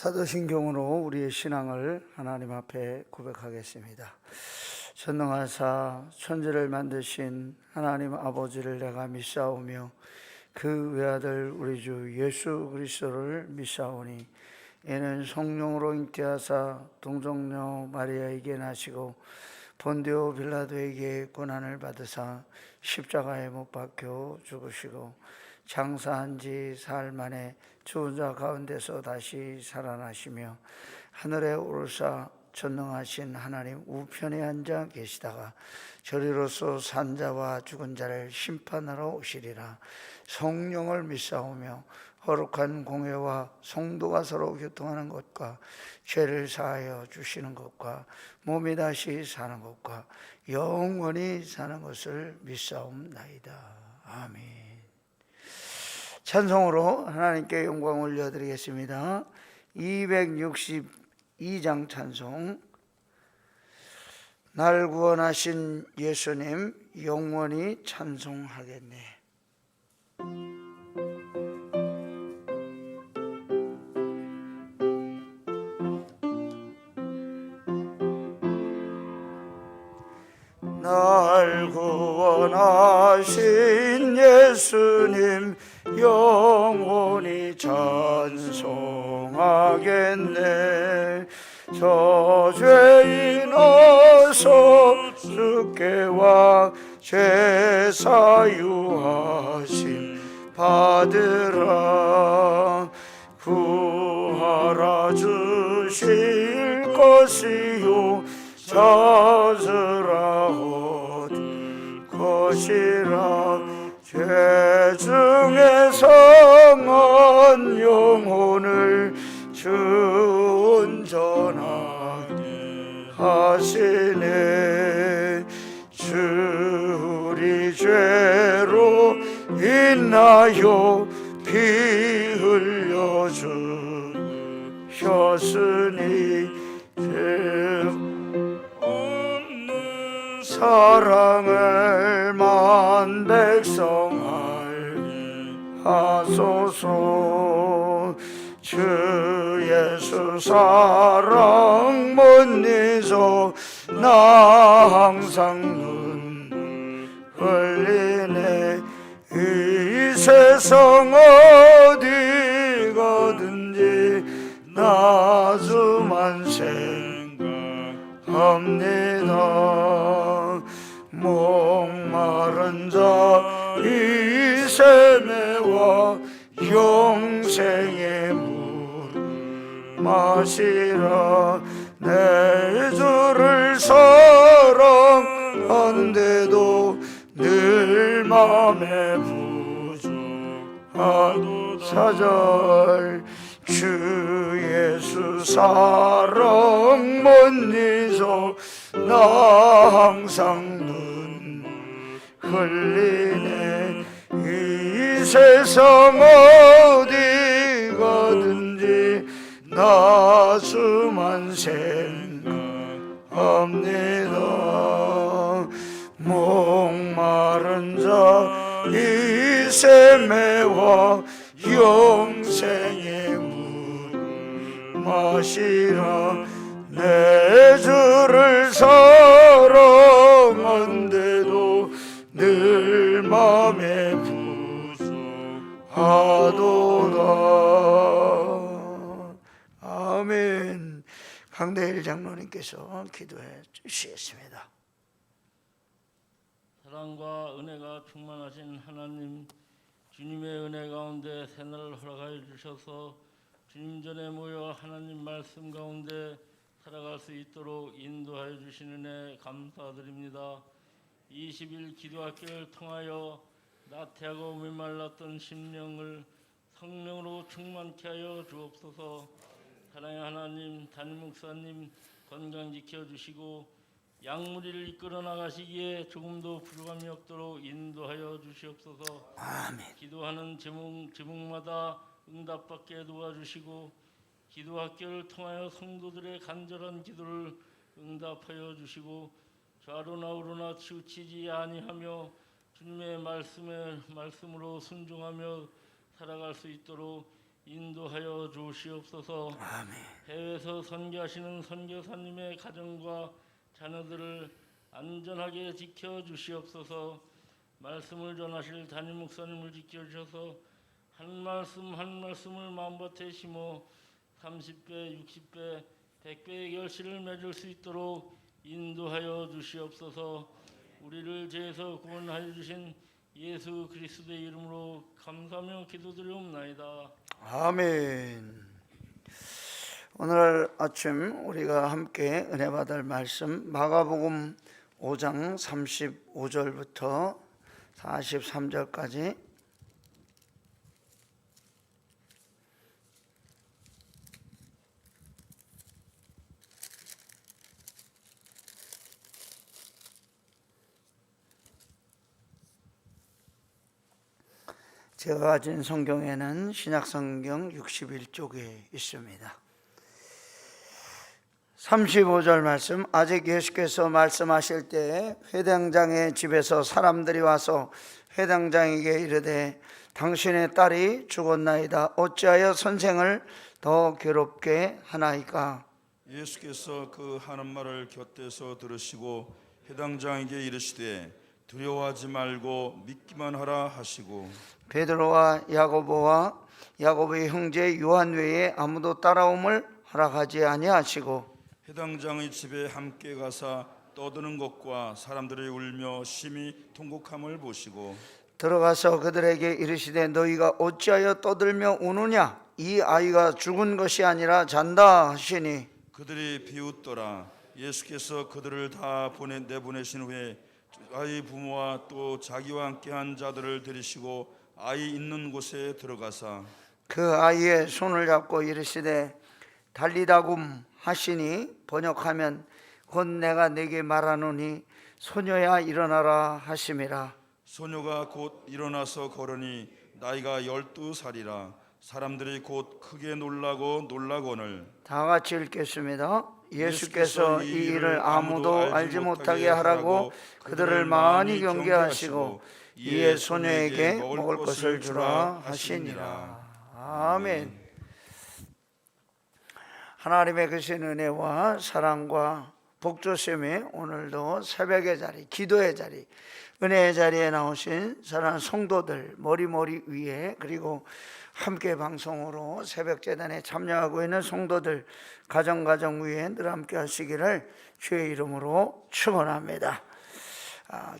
사도신경으로 우리의 신앙을 하나님 앞에 고백하겠습니다. 전능하사 천지를 만드신 하나님 아버지를 내가 믿사오며 그 외아들 우리 주 예수 그리스도를 믿사오니 이는 성령으로 잉태하사 동정녀 마리아에게 나시고 본디오 빌라도에게 고난을 받으사 십자가에 못 박혀 죽으시고 장사한 지 사흘 만에 죽은 자 가운데서 다시 살아나시며 하늘에 오르사 전능하신 하나님 우편에 앉아 계시다가 저리로서 산 자와 죽은 자를 심판하러 오시리라. 성령을 믿사오며 거룩한 공회와 성도가 서로 교통하는 것과 죄를 사하여 주시는 것과 몸이 다시 사는 것과 영원히 사는 것을 믿사옵나이다. 아멘. 찬송으로 하나님께 영광 올려드리겠습니다. 262장 찬송. 날 구원하신 예수님 영원히 찬송하겠네. 날 구원하신 예수님 영원히 찬송하겠네. 저 죄인 어서 주께 와 죄 사유하심 받으라. 구하라 주실 것이요 찾으라 얻을 것이라. 죄 중에 성한 영혼을 주 온전하게 하시네. 주 우리 죄로 인하여 피 흘려 주셨으니 죄 없는 사랑을 만 백성 알게 하소서. 주 예수 사랑 못 잊어 나 항상 눈물 흘리네. 이 세상 어디 가든지 나 주만 생각합니다. 목마른 자 이 샘에와 영생의 물 마시라. 내 주를 사랑한데도 늘 맘에 부족하도 사절. 주 예수 사랑 못 잊어 나 항상 눈물 흘리네. 이 세상 어디 가든지 나 주만 생각합니다. 목마른 자 이 샘에와 영생의 물 마시라. 내 주를 사랑한데도 늘 맘에 부족하도다. 아멘. 강대일 장로님께서 기도해 주시겠습니다. 사랑과 은혜가 충만하신 하나님, 주님의 은혜 가운데 새날을 허락하여 주셔서 주님 전에 모여 하나님 말씀 가운데 살아갈 수 있도록 인도하여 주시는 은혜 감사드립니다. 20일 기도학교를 통하여 나태하고 메말랐던 심령을 성령으로 충만케 하여 주옵소서. 사랑의 하나님, 담임 목사님 건강 지켜주시고 양무리를 이끌어 나가시기에 조금도 부족함이 없도록 인도하여 주시옵소서. 아멘. 기도하는 제목마다 응답받게 도와주시고 기도학교를 통하여 성도들의 간절한 기도를 응답하여 주시고 좌로나 우로나 치우치지 아니하며 주님의 말씀으로 순종하며 살아갈 수 있도록 인도하여 주시옵소서. 아멘. 해외에서 선교하시는 선교사님의 가정과 자녀들을 안전하게 지켜 주시옵소서. 말씀을 전하실 담임 목사님을 지켜 주셔서 한 말씀 한 말씀을 마음밭에 심어 30배, 60배, 100배의 결실을 맺을 수 있도록 인도하여 주시옵소서. 우리를 죄에서 구원하여 주신 예수 그리스도의 이름으로 감사하며 기도드리옵나이다. 아멘. 오늘 아침 우리가 함께 은혜 받을 말씀 마가복음 5장 35절부터 43절까지 제가 가진 성경에는 신약성경 61쪽에 있습니다. 35절 말씀, 아직 예수께서 말씀하실 때 회당장의 집에서 사람들이 와서 회당장에게 이르되 당신의 딸이 죽었나이다. 어찌하여 선생을 더 괴롭게 하나이까? 예수께서 그 하는 말을 곁에서 들으시고 회당장에게 이르시되 두려워하지 말고 믿기만 하라 하시고 베드로와 야고보의 형제 요한 외에 아무도 따라옴을 허락하지 아니하시고 회당장의 집에 함께 가사 떠드는 것과 사람들이 울며 심히 통곡함을 보시고 들어가서 그들에게 이르시되 너희가 어찌하여 떠들며 우느냐? 이 아이가 죽은 것이 아니라 잔다 하시니 그들이 비웃더라. 예수께서 그들을 다 내보내신 후에 아이 부모와 또 자기와 함께한 자들을 데리시고 아이 있는 곳에 들어가사 그 아이의 손을 잡고 이르시되 달리다굼 하시니 번역하면 곧 내가 네게 말하노니 소녀야 일어나라 하심이라. 소녀가 곧 일어나서 걸으니 나이가 12살이라. 사람들이 곧 크게 놀라거늘 다 같이 읽겠습니다. 예수께서 이 일을 아무도 알지 못하게 하라고 그들을 많이 경계하시고 이에 소녀에게 먹을 것을 주라 하시니라. 아멘. 하나님의 크신 은혜와 사랑과 복조심이 오늘도 새벽의 자리, 기도의 자리, 은혜의 자리에 나오신 사랑하는 성도들 머리 위에, 그리고 함께 방송으로 새벽재단에 참여하고 있는 성도들 가정 위에 늘 함께 하시기를 주의 이름으로 축원합니다.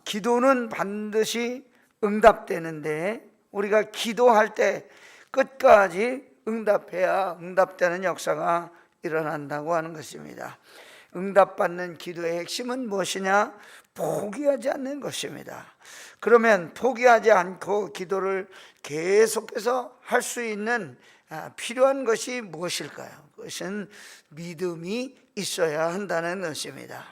기도는 반드시 응답되는데 우리가 기도할 때 끝까지 응답해야 응답되는 역사가 일어난다고 하는 것입니다. 응답받는 기도의 핵심은 무엇이냐? 포기하지 않는 것입니다. 그러면 포기하지 않고 기도를 계속해서 할 수 있는 필요한 것이 무엇일까요? 그것은 믿음이 있어야 한다는 것입니다.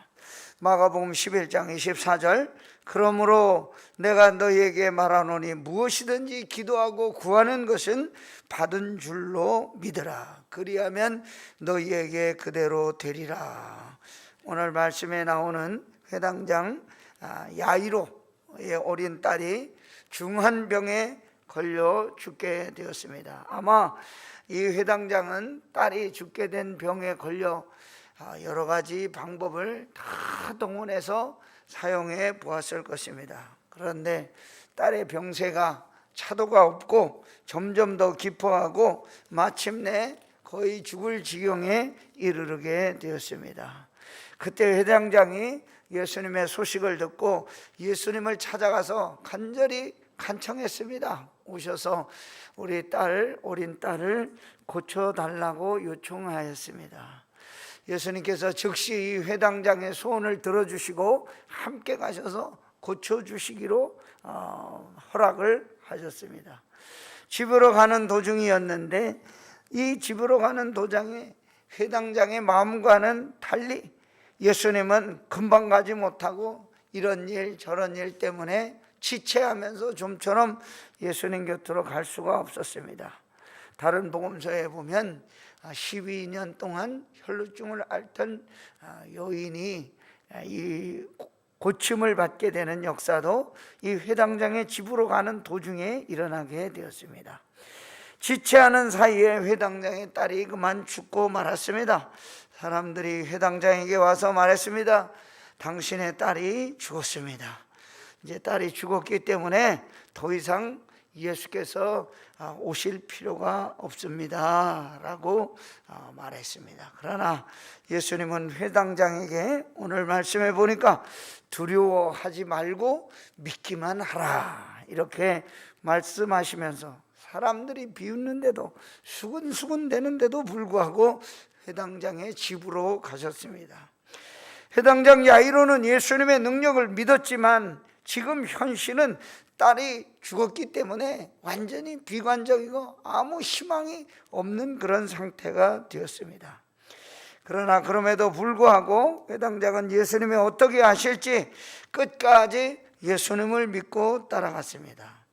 마가복음 11장 24절, 그러므로 내가 너희에게 말하노니 무엇이든지 기도하고 구하는 것은 받은 줄로 믿으라. 그리하면 너희에게 그대로 되리라. 오늘 말씀에 나오는 회당장 야이로의 어린 딸이 중한 병에 걸려 죽게 되었습니다. 아마 이 회당장은 딸이 죽게 된 병에 걸려 여러 가지 방법을 다 동원해서 사용해 보았을 것입니다. 그런데 딸의 병세가 차도가 없고 점점 더 깊어가고 마침내 거의 죽을 지경에 이르게 되었습니다. 그때 회당장이 예수님의 소식을 듣고 예수님을 찾아가서 간절히 간청했습니다. 오셔서 우리 어린 딸을 고쳐달라고 요청하였습니다. 예수님께서 즉시 이 회당장의 소원을 들어주시고 함께 가셔서 고쳐주시기로 허락을 하셨습니다. 집으로 가는 도중이었는데 이 집으로 가는 도장에 회당장의 마음과는 달리 예수님은 금방 가지 못하고 이런 일 저런 일 때문에 지체하면서 좀처럼 예수님 곁으로 갈 수가 없었습니다. 다른 복음서에 보면 12년 동안 혈루증을 앓던 여인이 이 고침을 받게 되는 역사도 이 회당장의 집으로 가는 도중에 일어나게 되었습니다. 지체하는 사이에 회당장의 딸이 그만 죽고 말았습니다. 사람들이 회당장에게 와서 말했습니다. 당신의 딸이 죽었습니다. 이제 딸이 죽었기 때문에 더 이상 예수께서 오실 필요가 없습니다 라고 말했습니다. 그러나 예수님은 회당장에게 오늘 말씀해 보니까 두려워하지 말고 믿기만 하라 이렇게 말씀하시면서 사람들이 비웃는데도 수근수근 대는데도 불구하고 회당장의 집으로 가셨습니다. 회당장 야이로는 예수님의 능력을 믿었지만 지금 현실은 딸이 죽었기 때문에 완전히 비관적이고 아무 희망이 없는 그런 상태가 되었습니다. 그러나 그럼에도 불구하고 회당장은 예수님이 어떻게 하실지 끝까지 예수님을 믿고 따라갔습니다.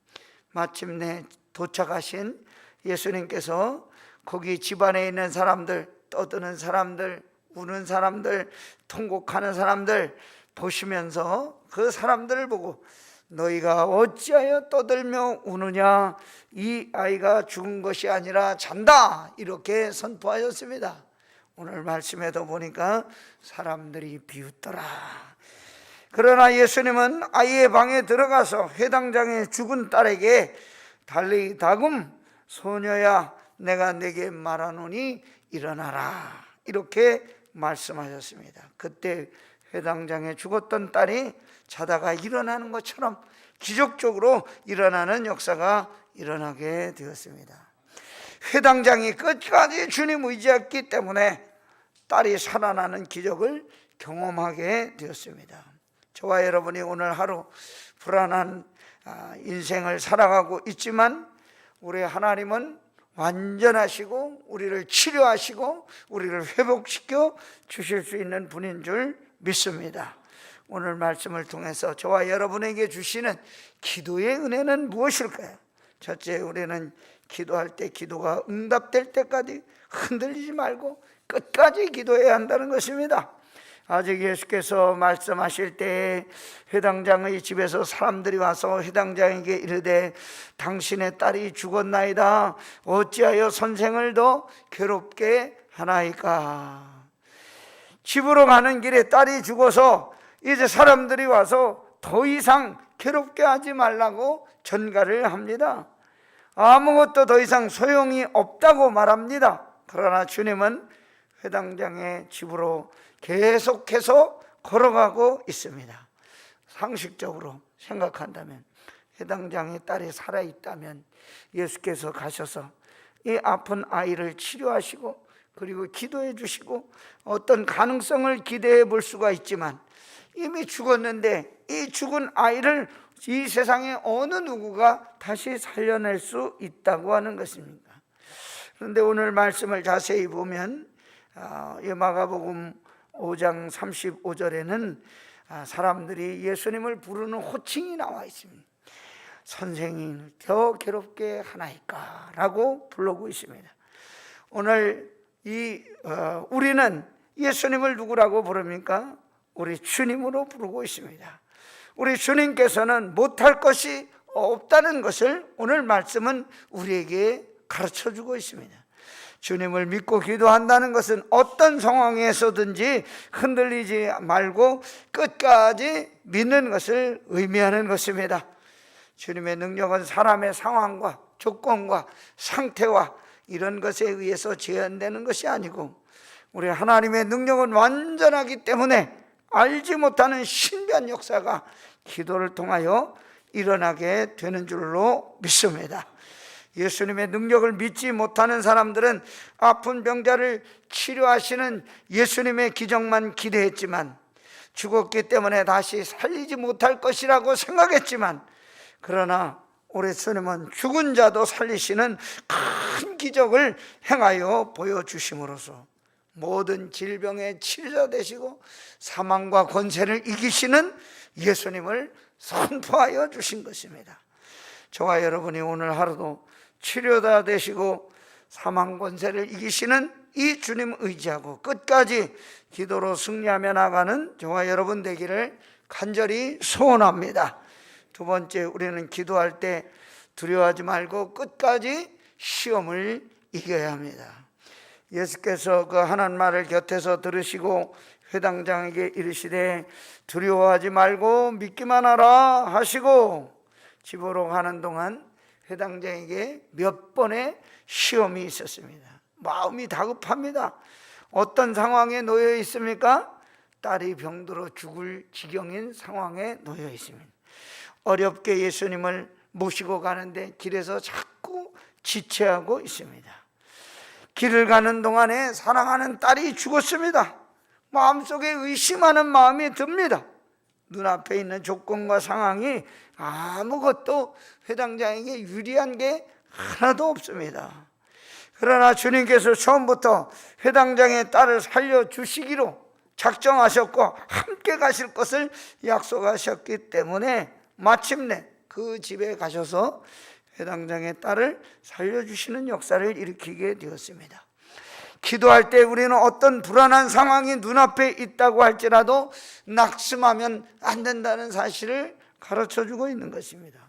마침내 도착하신 예수님께서 거기 집안에 있는 사람들, 떠드는 사람들, 우는 사람들, 통곡하는 사람들 보시면서 그 사람들을 보고 너희가 어찌하여 떠들며 우느냐, 이 아이가 죽은 것이 아니라 잔다 이렇게 선포하셨습니다. 오늘 말씀에도 보니까 사람들이 비웃더라. 그러나 예수님은 아이의 방에 들어가서 회당장의 죽은 딸에게 달리 다금 소녀야 내가 네게 말하노니 일어나라 이렇게 말씀하셨습니다. 그때 회당장에 죽었던 딸이 자다가 일어나는 것처럼 기적적으로 일어나는 역사가 일어나게 되었습니다. 회당장이 끝까지 주님 의지했기 때문에 딸이 살아나는 기적을 경험하게 되었습니다. 저와 여러분이 오늘 하루 불안한 인생을 살아가고 있지만 우리 하나님은 완전하시고 우리를 치료하시고 우리를 회복시켜 주실 수 있는 분인 줄 믿습니다. 오늘 말씀을 통해서 저와 여러분에게 주시는 기도의 은혜는 무엇일까요? 첫째, 우리는 기도할 때 기도가 응답될 때까지 흔들리지 말고 끝까지 기도해야 한다는 것입니다. 아직 예수께서 말씀하실 때 회당장의 집에서 사람들이 와서 회당장에게 이르되 당신의 딸이 죽었나이다 어찌하여 선생을 더 괴롭게 하나이까. 집으로 가는 길에 딸이 죽어서 이제 사람들이 와서 더 이상 괴롭게 하지 말라고 전가를 합니다. 아무것도 더 이상 소용이 없다고 말합니다. 그러나 주님은 회당장의 집으로 계속해서 걸어가고 있습니다. 상식적으로 생각한다면 회당장의 딸이 살아있다면 예수께서 가셔서 이 아픈 아이를 치료하시고 그리고 기도해 주시고 어떤 가능성을 기대해 볼 수가 있지만 이미 죽었는데 이 죽은 아이를 이 세상에 어느 누구가 다시 살려낼 수 있다고 하는 것입니까? 그런데 오늘 말씀을 자세히 보면 마가복음 5장 35절에는 사람들이 예수님을 부르는 호칭이 나와 있습니다. 선생님 더 괴롭게 하나이까 라고 부르고 있습니다. 오늘 우리는 예수님을 누구라고 부릅니까? 우리 주님으로 부르고 있습니다. 우리 주님께서는 못할 것이 없다는 것을 오늘 말씀은 우리에게 가르쳐주고 있습니다. 주님을 믿고 기도한다는 것은 어떤 상황에서든지 흔들리지 말고 끝까지 믿는 것을 의미하는 것입니다. 주님의 능력은 사람의 상황과 조건과 상태와 이런 것에 의해서 제한되는 것이 아니고 우리 하나님의 능력은 완전하기 때문에 알지 못하는 신비한 역사가 기도를 통하여 일어나게 되는 줄로 믿습니다. 예수님의 능력을 믿지 못하는 사람들은 아픈 병자를 치료하시는 예수님의 기적만 기대했지만 죽었기 때문에 다시 살리지 못할 것이라고 생각했지만 그러나 우리 주님은 죽은 자도 살리시는 큰 기적을 행하여 보여주심으로써 모든 질병의 치료자 되시고 사망과 권세를 이기시는 예수님을 선포하여 주신 것입니다. 저와 여러분이 오늘 하루도 치료자 되시고 사망 권세를 이기시는 이 주님 의지하고 끝까지 기도로 승리하며 나가는 저와 여러분 되기를 간절히 소원합니다. 두 번째, 우리는 기도할 때 두려워하지 말고 끝까지 시험을 이겨야 합니다. 예수께서 그 하는 말을 곁에서 들으시고 회당장에게 이르시되 두려워하지 말고 믿기만 하라 하시고 집으로 가는 동안 회당장에게 몇 번의 시험이 있었습니다. 마음이 다급합니다. 어떤 상황에 놓여 있습니까? 딸이 병들어 죽을 지경인 상황에 놓여 있습니다. 어렵게 예수님을 모시고 가는데 길에서 자꾸 지체하고 있습니다. 길을 가는 동안에 사랑하는 딸이 죽었습니다. 마음속에 의심하는 마음이 듭니다. 눈앞에 있는 조건과 상황이 아무것도 회당장에게 유리한 게 하나도 없습니다. 그러나 주님께서 처음부터 회당장의 딸을 살려주시기로 작정하셨고 함께 가실 것을 약속하셨기 때문에 마침내 그 집에 가셔서 회당장의 딸을 살려주시는 역사를 일으키게 되었습니다. 기도할 때 우리는 어떤 불안한 상황이 눈앞에 있다고 할지라도 낙심하면 안 된다는 사실을 가르쳐주고 있는 것입니다.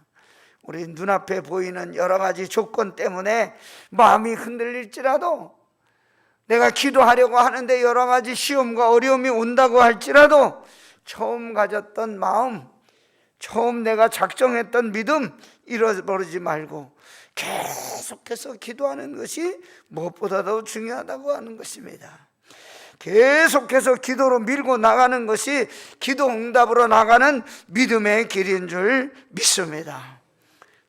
우리 눈앞에 보이는 여러 가지 조건 때문에 마음이 흔들릴지라도, 내가 기도하려고 하는데 여러 가지 시험과 어려움이 온다고 할지라도 처음 가졌던 마음, 처음 내가 작정했던 믿음 잃어버리지 말고 계속해서 기도하는 것이 무엇보다도 중요하다고 하는 것입니다. 계속해서 기도로 밀고 나가는 것이 기도 응답으로 나가는 믿음의 길인 줄 믿습니다.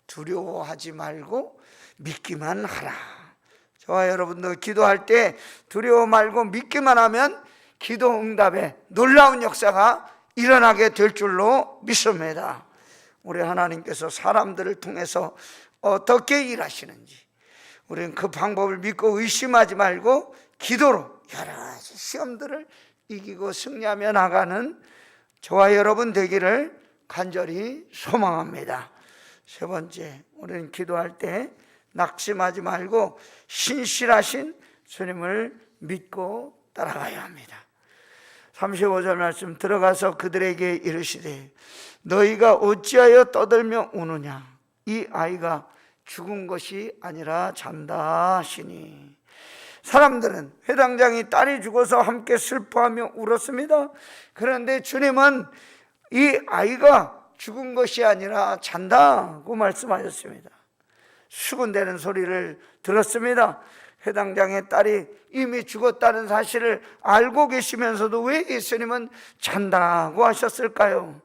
두려워하지 말고 믿기만 하라. 저와 여러분도 기도할 때 두려워 말고 믿기만 하면 기도 응답에 놀라운 역사가 일어나게 될 줄로 믿습니다. 우리 하나님께서 사람들을 통해서 어떻게 일하시는지 우리는 그 방법을 믿고 의심하지 말고 기도로 여러 가지 시험들을 이기고 승리하며 나가는 저와 여러분 되기를 간절히 소망합니다. 세 번째, 우리는 기도할 때 낙심하지 말고 신실하신 주님을 믿고 따라가야 합니다. 35절 말씀, 들어가서 그들에게 이르시되 너희가 어찌하여 떠들며 우느냐, 이 아이가 죽은 것이 아니라 잔다 하시니. 사람들은 회당장이 딸이 죽어서 함께 슬퍼하며 울었습니다. 그런데 주님은 이 아이가 죽은 것이 아니라 잔다고 말씀하셨습니다. 수군대는 소리를 들었습니다. 회당장의 딸이 이미 죽었다는 사실을 알고 계시면서도 왜 예수님은 잔다고 하셨을까요?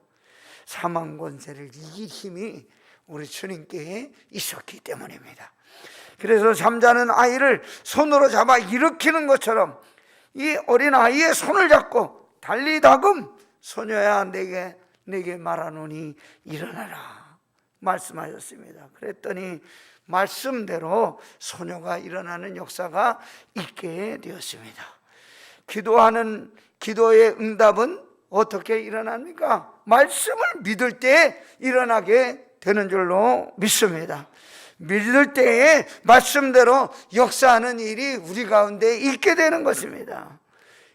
사망 권세를 이길 힘이 우리 주님께 있었기 때문입니다. 그래서 잠자는 아이를 손으로 잡아 일으키는 것처럼 이 어린 아이의 손을 잡고 달리다금 소녀야 내게 말하노니 일어나라 말씀하셨습니다. 그랬더니 말씀대로 소녀가 일어나는 역사가 있게 되었습니다. 기도하는 기도의 응답은 어떻게 일어납니까? 말씀을 믿을 때 일어나게 되는 줄로 믿습니다. 믿을 때에 말씀대로 역사하는 일이 우리 가운데 있게 되는 것입니다.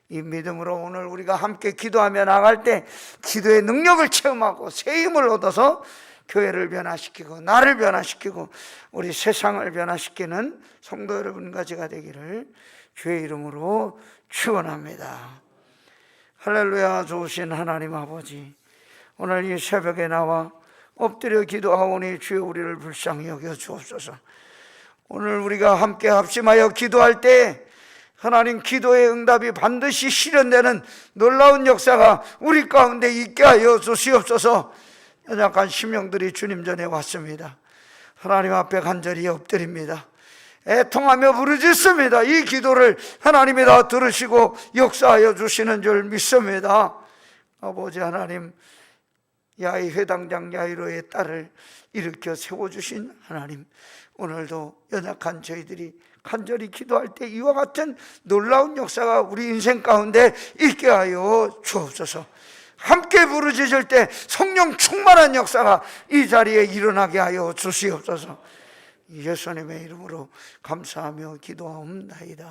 이 믿음으로 오늘 우리가 함께 기도하며 나갈 때 기도의 능력을 체험하고 새 힘을 얻어서 교회를 변화시키고 나를 변화시키고 우리 세상을 변화시키는 성도 여러분과 제가 되기를 주의 이름으로 축원합니다. 할렐루야. 좋으신 하나님 아버지, 오늘 이 새벽에 나와 엎드려 기도하오니 주여 우리를 불쌍히 여겨 주옵소서. 오늘 우리가 함께 합심하여 기도할 때 하나님 기도의 응답이 반드시 실현되는 놀라운 역사가 우리 가운데 있게 하여 주시옵소서. 연약한 심령들이 주님 전에 왔습니다. 하나님 앞에 간절히 엎드립니다. 애통하며 부르짖습니다. 이 기도를 하나님이 다 들으시고 역사하여 주시는 줄 믿습니다. 아버지 하나님, 야이 회당장 야이로의 딸을 일으켜 세워주신 하나님, 오늘도 연약한 저희들이 간절히 기도할 때 이와 같은 놀라운 역사가 우리 인생 가운데 있게 하여 주옵소서. 함께 부르짖을 때 성령 충만한 역사가 이 자리에 일어나게 하여 주시옵소서. 예수님의 이름으로 감사하며 기도하옵나이다.